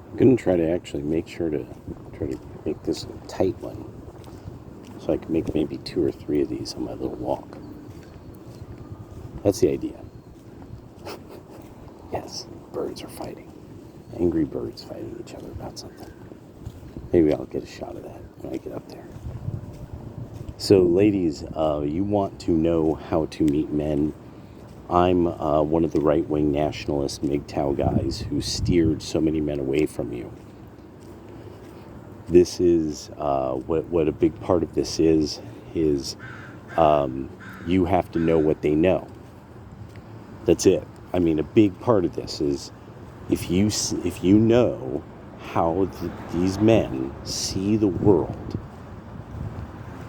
I'm going to try to actually make sure to try to make this a tight one, so I can make maybe 2 or 3 of these on my little walk. That's the idea. Yes, birds are fighting. Angry birds fighting each other about something. Maybe I'll get a shot of that when I get up there. So, ladies, you want to know how to meet men. I'm one of the right-wing nationalist MGTOW guys who steered so many men away from you. This is what a big part of this is you have to know what they know. That's it. I mean, a big part of this is if you know how these men see the world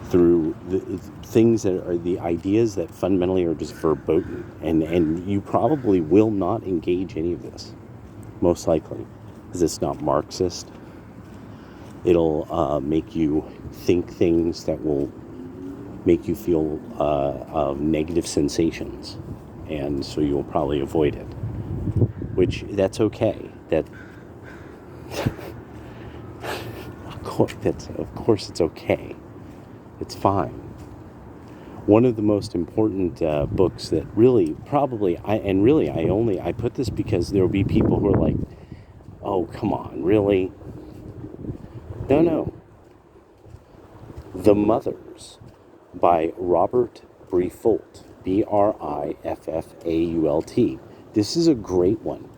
through the things that are the ideas that fundamentally are just verboten, and you probably will not engage any of this, most likely, because it's not Marxist. It'll make you think things that will make you feel negative sensations, and so you'll probably avoid it. Which that's okay. That of course it's okay. It's fine. One of the most important books that really probably I put this because there will be people who are like, oh come on, really? No. The Mothers by Robert Briffault, Briffault. This is a great one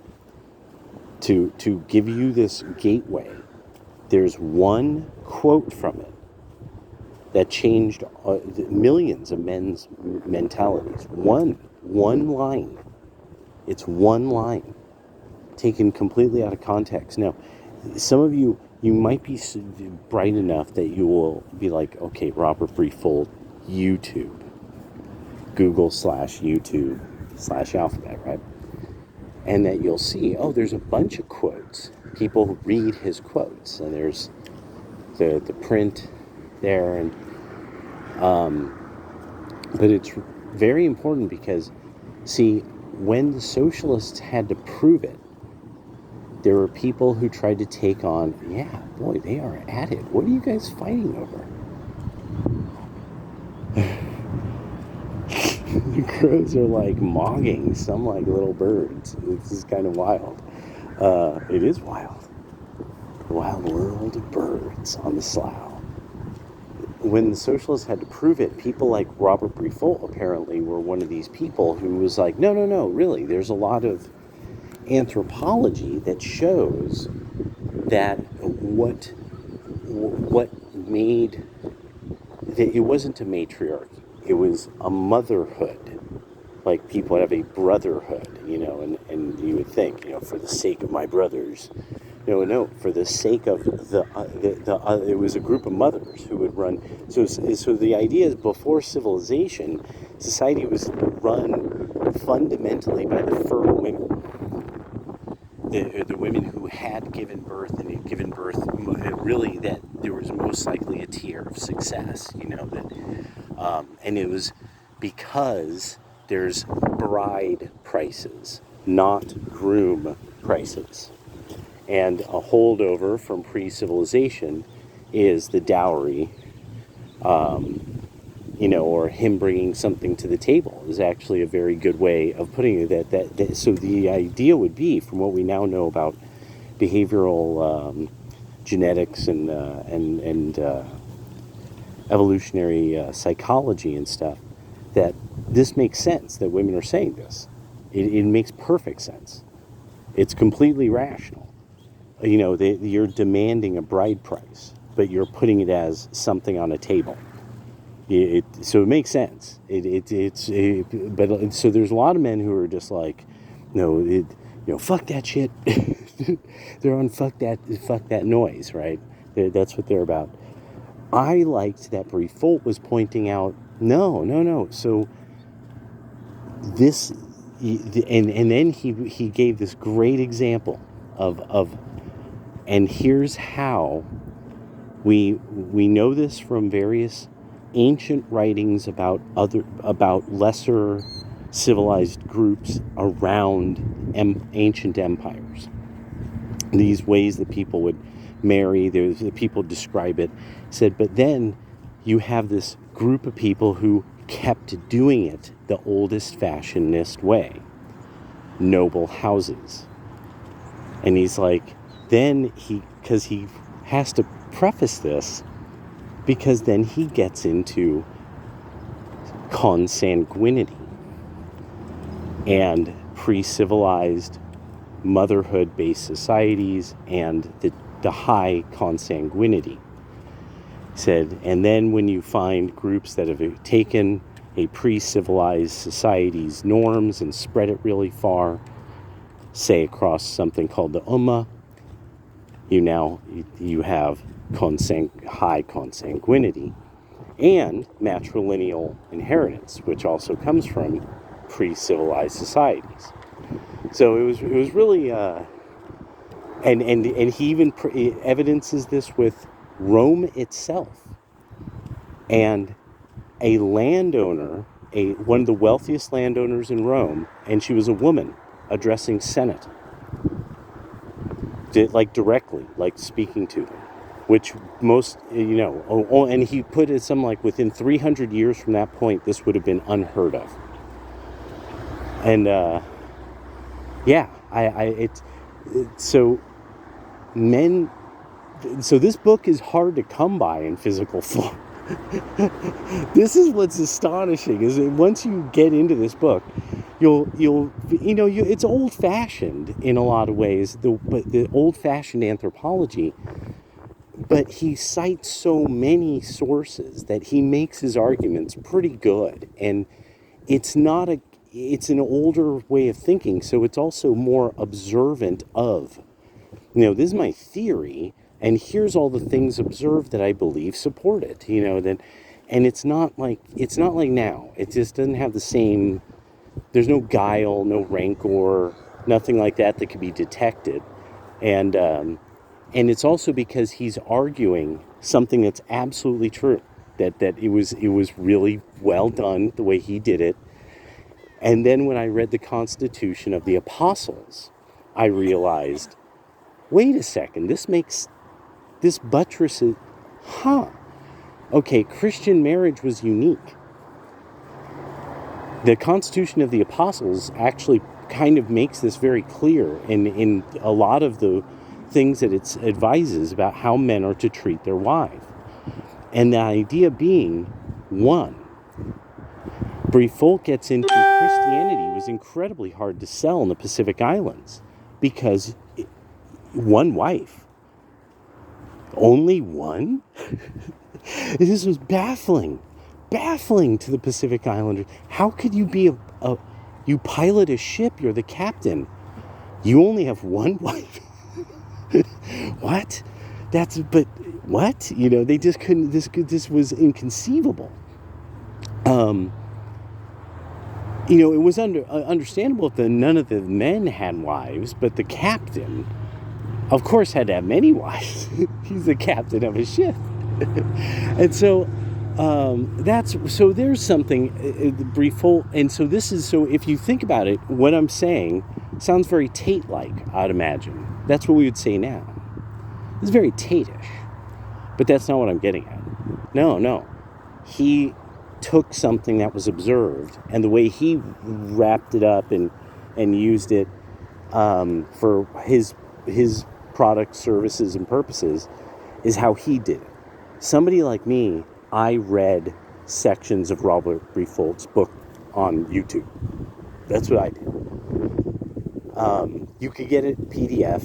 to give you this gateway. There's one quote from it that changed millions of men's mentalities. One line. It's one line taken completely out of context. Now, some of you might be bright enough that you will be like, okay, Robert Briffault, YouTube, Google/YouTube/alphabet, right? And that you'll see, oh, there's a bunch of quotes. People read his quotes, and there's the print there, and but it's very important because, see, when the socialists had to prove it, there were people who tried to take on, yeah, boy, they are at it. What are you guys fighting over? The crows are like mogging some like little birds. This is kind of wild. It is wild. The wild world of birds on the slough. When the socialists had to prove it, people like Robert Briffault apparently were one of these people who was like, no, really, there's a lot of anthropology that shows that what made it wasn't a matriarchy, it was a motherhood. Like people would have a brotherhood, and you would think, for the sake of my brothers. No, for the sake of it was a group of mothers who would run. So the idea is before civilization, society was run fundamentally by the fertile women. The women who had given birth and had given birth, really that there was most likely a tier of success, and it was because there's bride prices, not groom prices. And a holdover from pre-civilization is the dowry, or him bringing something to the table is actually a very good way of putting it. That so the idea would be, from what we now know about behavioral genetics and evolutionary psychology and stuff, that this makes sense that women are saying this. It makes perfect sense. It's completely rational. You're demanding a bride price, but you're putting it as something on a table. So it makes sense. So there's a lot of men who are just like, no, fuck that shit. They're on fuck that noise, right? That's what they're about. I liked that Briffault was pointing out, no. So this, and then he gave this great example of and here's how we know this from various ancient writings about lesser civilized groups around ancient empires. these ways that people would marry. The people describe it. Said, but then you have this group of people who kept doing it the oldest fashionedest way. Noble houses. And he's like, then because he has to preface this, because then he gets into consanguinity and pre-civilized motherhood-based societies and the high consanguinity. He said, and then when you find groups that have taken a pre-civilized society's norms and spread it really far, say across something called the Ummah, you have high consanguinity and matrilineal inheritance, which also comes from pre-civilized societies. So it was really, and he even evidences this with Rome itself, and a landowner, one of the wealthiest landowners in Rome, and she was a woman addressing Senate, directly, speaking to them, which most, and he put it something like within 300 years from that point, this would have been unheard of. And so this book is hard to come by in physical form. This is what's astonishing, is that once you get into this book, it's old-fashioned in a lot of ways, the old-fashioned anthropology, but he cites so many sources that he makes his arguments pretty good, and it's an older way of thinking, so it's also more observant of, this is my theory, and here's all the things observed that I believe support it, and it's not like now. It just doesn't have the same, there's no guile, no rancor, nothing like that could be detected. And it's also because he's arguing something that's absolutely true, that it was really well done the way he did it. And then when I read the Constitution of the Apostles, I realized, wait a second, this buttresses, okay, Christian marriage was unique. The Constitution of the Apostles actually kind of makes this very clear in a lot of the things that it advises about how men are to treat their wife. And the idea being, one, Briffault gets into Christianity was incredibly hard to sell in the Pacific Islands because one wife. Only one? This was baffling to the Pacific Islanders. How could you be you pilot a ship, you're the captain, you only have one wife? What? What? They just couldn't, this was inconceivable. It was understandable that none of the men had wives, but the captain, of course, had to have many wives. He's the captain of a ship. And so there's something, Briffault, and so if you think about it, what I'm saying sounds very Tate-like, I'd imagine. That's what we would say now. It's very Tate-ish, but that's not what I'm getting at. No. He took something that was observed, and the way he wrapped it up and used it for his products, services, and purposes is how he did it. Somebody like me, I read sections of Robert Briffault's book on YouTube. That's what I did. You could get it PDF.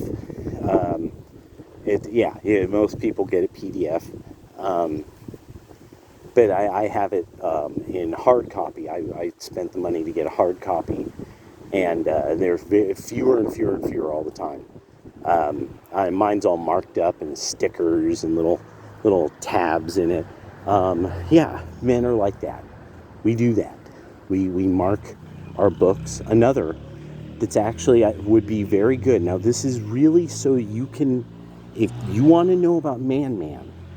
Most people get it PDF. But I have it in hard copy. I spent the money to get a hard copy, and there's fewer and fewer all the time. Mine's all marked up and stickers and little tabs in it. Men are like that. We do that. We mark our books. Another that's actually would be very good. Now this is really so you can, if you want to know about Man,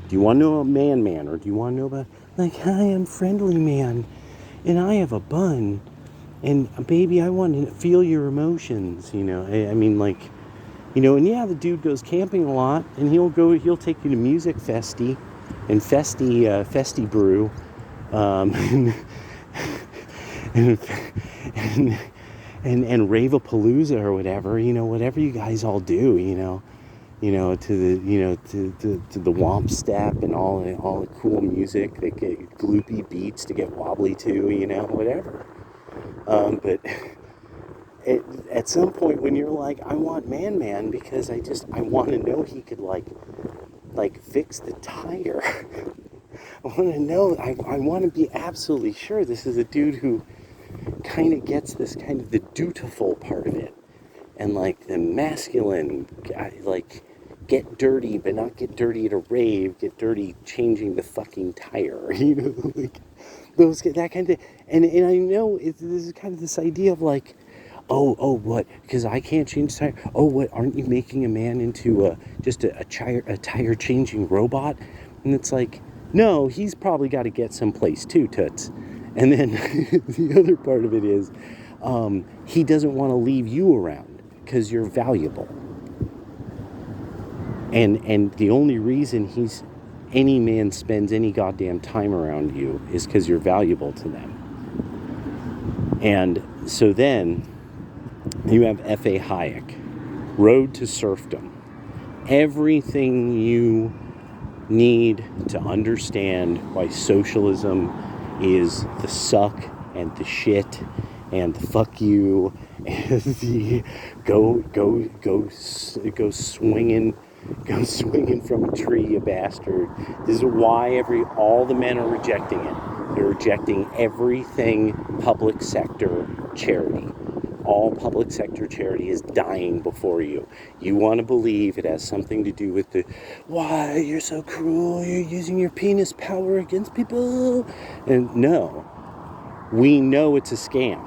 do you want to know about Man, or do you want to know about hi, I'm Friendly Man, and I have a bun, and baby, I want to feel your emotions. And yeah, the dude goes camping a lot, and he'll take you to Music Festi and Festi Brew, and, and, and Rave-a-Palooza or whatever, whatever you guys all do, to the Womp Step and all the cool music, that get gloopy beats to get wobbly to, whatever. But at some point when you're like, I want Man because I want to know he could like fix the tire. I want to know, I want to be absolutely sure this is a dude who kind of gets this kind of the dutiful part of it, and like the masculine, like get dirty but not get dirty at a rave, get dirty changing the fucking tire, like that kind of, and I know this is kind of this idea of like, oh, what? Because I can't change the tire. Oh, what? Aren't you making a man into just a tire changing robot? And it's like, no, he's probably got to get someplace too, toots. And then the other part of it is, he doesn't want to leave you around because you're valuable. And the only reason any man spends any goddamn time around you is because you're valuable to them. And so then you have F.A. Hayek, Road to Serfdom. Everything you need to understand why socialism is the suck and the shit and the fuck you and the go swinging from a tree, you bastard. This is why all the men are rejecting it. They're rejecting everything public sector charity. All public sector charity is dying before you. You want to believe it has something to do with why you're so cruel, you're using your penis power against people. And no, we know it's a scam.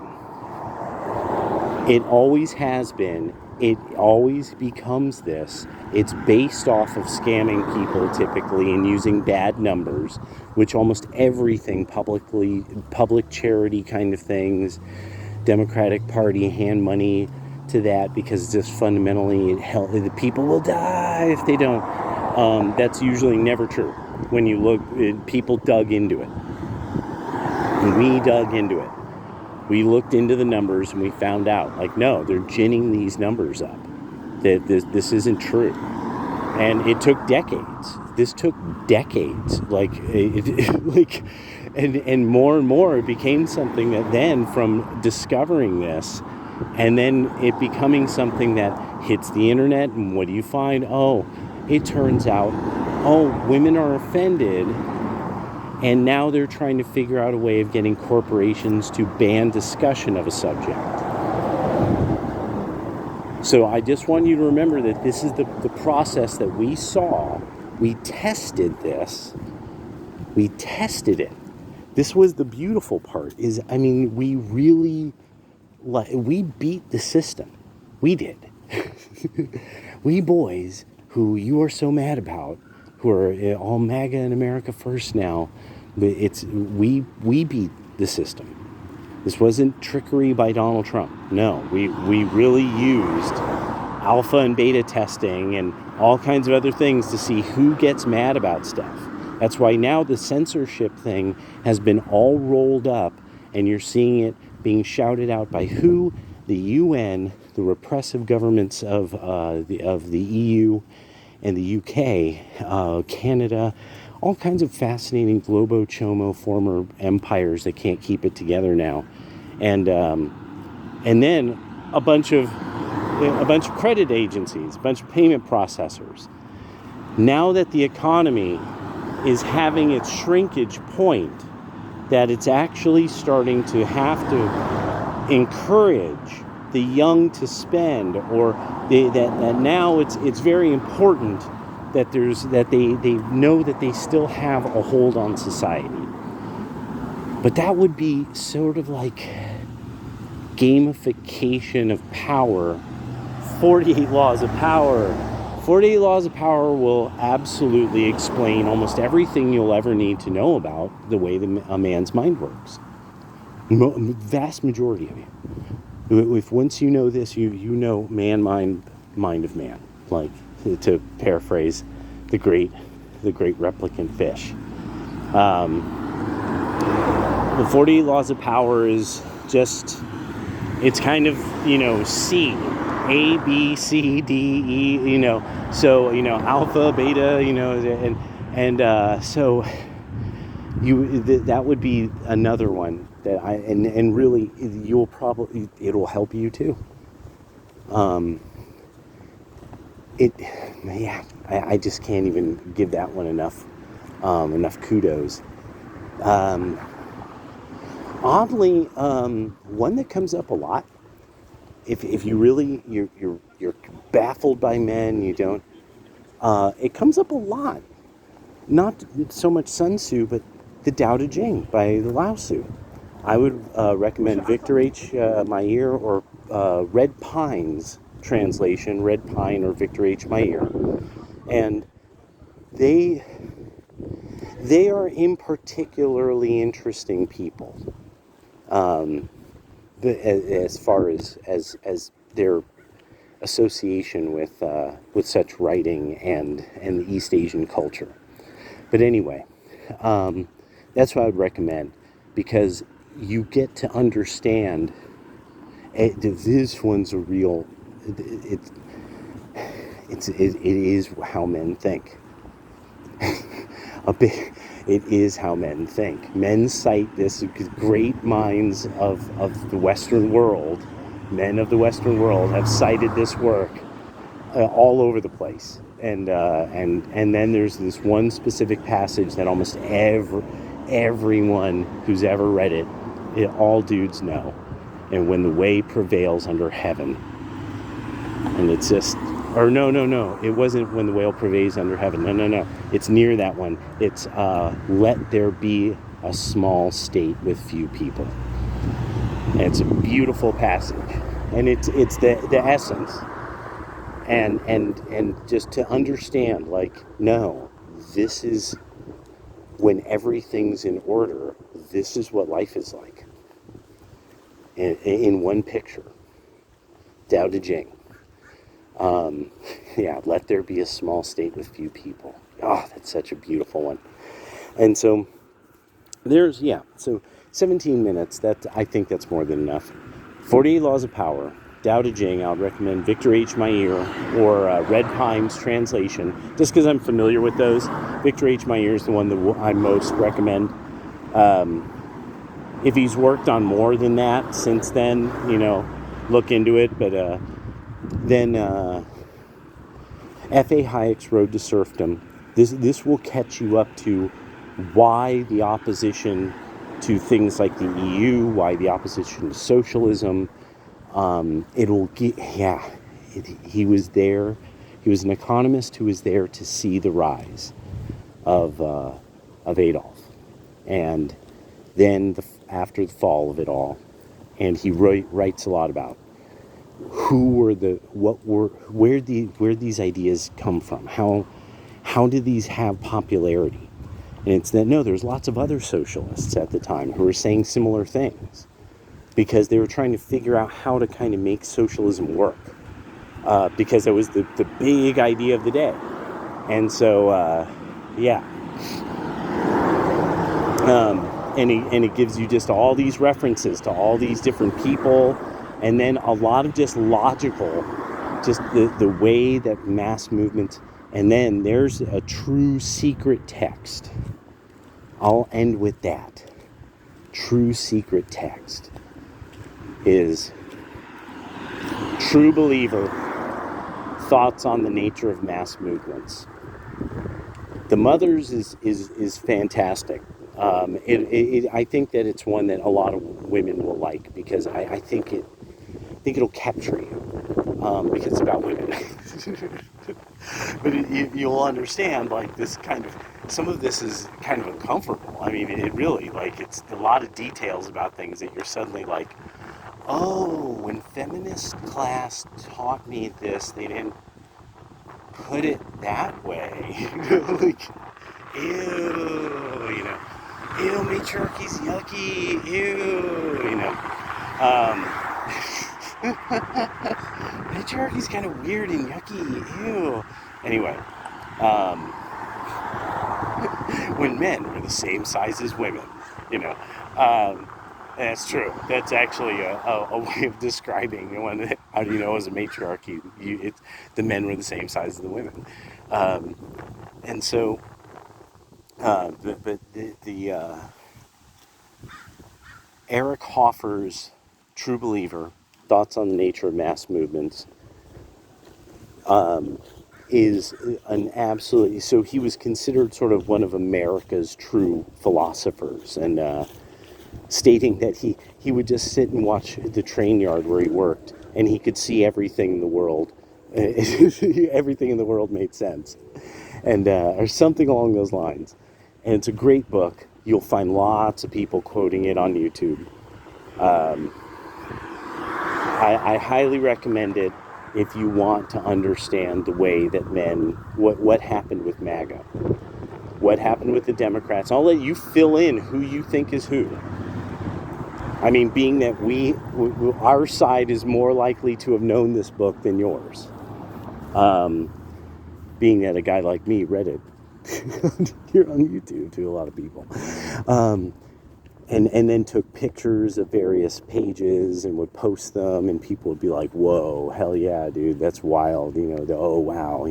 It always has been. It always becomes this. It's based off of scamming people typically and using bad numbers, which almost everything public charity kind of things, Democratic Party hand money to that because just fundamentally the people will die if they don't. That's usually never true. When you look, people dug into it. And we dug into it. We looked into the numbers and we found out, like, no, they're ginning these numbers up. That this isn't true. And it took decades. This took decades. And more it became something that then, from discovering this and then it becoming something that hits the internet, and what do you find? Oh, it turns out, women are offended, and now they're trying to figure out a way of getting corporations to ban discussion of a subject. So I just want you to remember that this is the process that we saw. We tested this. We tested it. This was the beautiful part, we really, we beat the system. We did. We boys, who you are so mad about, who are all MAGA and America First now, we beat the system. This wasn't trickery by Donald Trump. No, we really used alpha and beta testing and all kinds of other things to see who gets mad about stuff. That's why now the censorship thing has been all rolled up, and you're seeing it being shouted out by who? The UN, the repressive governments of the EU and the UK, Canada, all kinds of fascinating globo-chomo former empires that can't keep it together now, and then a bunch of credit agencies, a bunch of payment processors. Now that the economy is having its shrinkage point, that it's actually starting to have to encourage the young to spend, or that now it's very important that they know that they still have a hold on society. But that would be sort of like gamification of power. 48 Laws of Power. 48 Laws of Power will absolutely explain almost everything you'll ever need to know about the way a man's mind works. Vast majority of you. If once you know this, you know man mind mind of man, like to paraphrase the great replicant fish. The 48 Laws of Power is just, it's kind of, C, A, B, C, D, E, so, alpha, beta, so that would be another one that and really it'll help you too. I just can't even give that one enough kudos. Oddly, one that comes up a lot, if you really you're baffled by men, you don't. It comes up a lot. Not so much Sun Tzu, but the Tao Te Ching by Lao Tzu. I would recommend Victor H. Mayer or Red Pine's translation, Red Pine or Victor H. Mayer, and they are in particularly interesting people. As far as their association with such writing and the East Asian culture. But anyway, that's what I would recommend, because you get to understand this one's a real. It is how men think. It is how men think. Men cite this, great minds of the Western world, men of the Western world have cited this work all over the place. And then there's this one specific passage that almost everyone who's ever read it, all dudes know. And when the way prevails under heaven. And it's just, or no, it wasn't when the whale prevails under heaven. No. It's near that one. It's let there be a small state with few people. And it's a beautiful passage. And it's the essence. And just to understand, like, no, this is when everything's in order, this is what life is like. In one picture. Tao Te Ching. Let there be a small state with few people. Oh, that's such a beautiful one. And so so 17 minutes, I think that's more than enough. 48 Laws of Power, Tao Te Ching. I would recommend Victor H. Mayer or Red Pine's translation, just because I'm familiar with those. Victor H. Mayer is the one that I most recommend. If he's worked on more than that since then, look into it. But then F.A. Hayek's Road to Serfdom. This will catch you up to why the opposition to things like the EU, why the opposition to socialism. He was there. He was an economist who was there to see the rise of Adolf, and then after the fall of it all, and he writes a lot about where these ideas come from, how did these have popularity, and it's that there's lots of other socialists at the time who were saying similar things, because they were trying to figure out how to kind of make socialism work, because it was the big idea of the day, and so and it gives you just all these references to all these different people, and then a lot of just logical, just the way that mass movements, and then there's a true secret text. I'll end with that. True secret text is True Believer, Thoughts on the Nature of Mass Movements. The Mothers is fantastic. I think that it's one that a lot of women will like, because I think it'll capture you, because it's about women. But you'll understand, like, this kind of, some of this is kind of uncomfortable. I mean, it really, like, it's a lot of details about things that you're suddenly like, oh, when feminist class taught me this, they didn't put it that way. Like, ew, ew, matriarchy's yucky, ew, Patriarchy's kind of weird and yucky. Ew. Anyway, um, when men were the same size as women, you know. Um, and that's true. That's actually a way of describing when how do you know as a matriarchy? The men were the same size as the women, um, and so. But the Eric Hoffer's True Believer, Thoughts on the Nature of Mass Movements, is an absolutely, so he was considered sort of one of America's true philosophers, and stating that he would just sit and watch the train yard where he worked, and he could see everything in the world. Everything in the world made sense, and or something along those lines. And it's a great book. You'll find lots of people quoting it on YouTube. I highly recommend it if you want to understand the way that what happened with MAGA, what happened with the Democrats. I'll let you fill in who you think is who. I mean, being that our side is more likely to have known this book than yours. Being that a guy like me read it here on YouTube to a lot of people. And then took pictures of various pages and would post them, and people would be like, whoa, hell yeah, dude, that's wild, oh wow,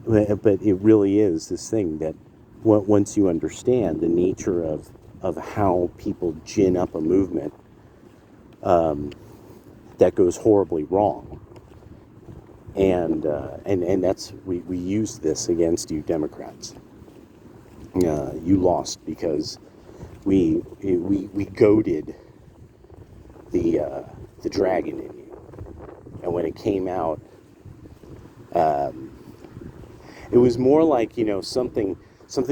but it really is this thing that once you understand the nature of how people gin up a movement, that goes horribly wrong. And that's, we used this against you Democrats. You lost because we goaded the dragon in you, and when it came out, it was more like something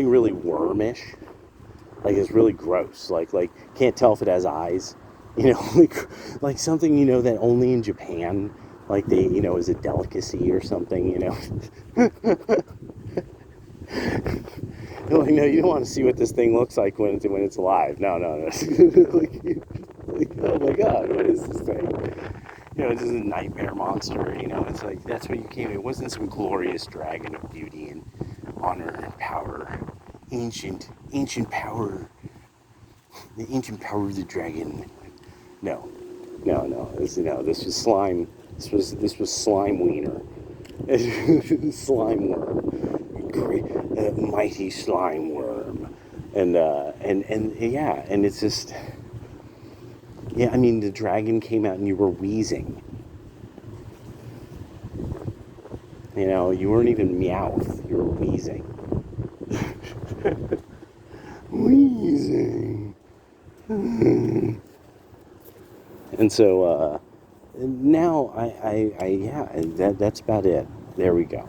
really wormish, like it's really gross, like can't tell if it has eyes, like something that only in Japan, like they is a delicacy or something, Like, no, you don't want to see what this thing looks like when it's alive. No. like, oh my God, what is this thing? This is a nightmare monster. It's like that's what you came. It wasn't some glorious dragon of beauty and honor and power, ancient power, the ancient power of the dragon. No. This was slime. This was slime wiener. Slime worm. Great, mighty slime worm, and yeah, and it's just, yeah. I mean, the dragon came out and you were wheezing. You weren't even Meowth. You were wheezing. Wheezing. And so now I yeah, that's about it. There we go.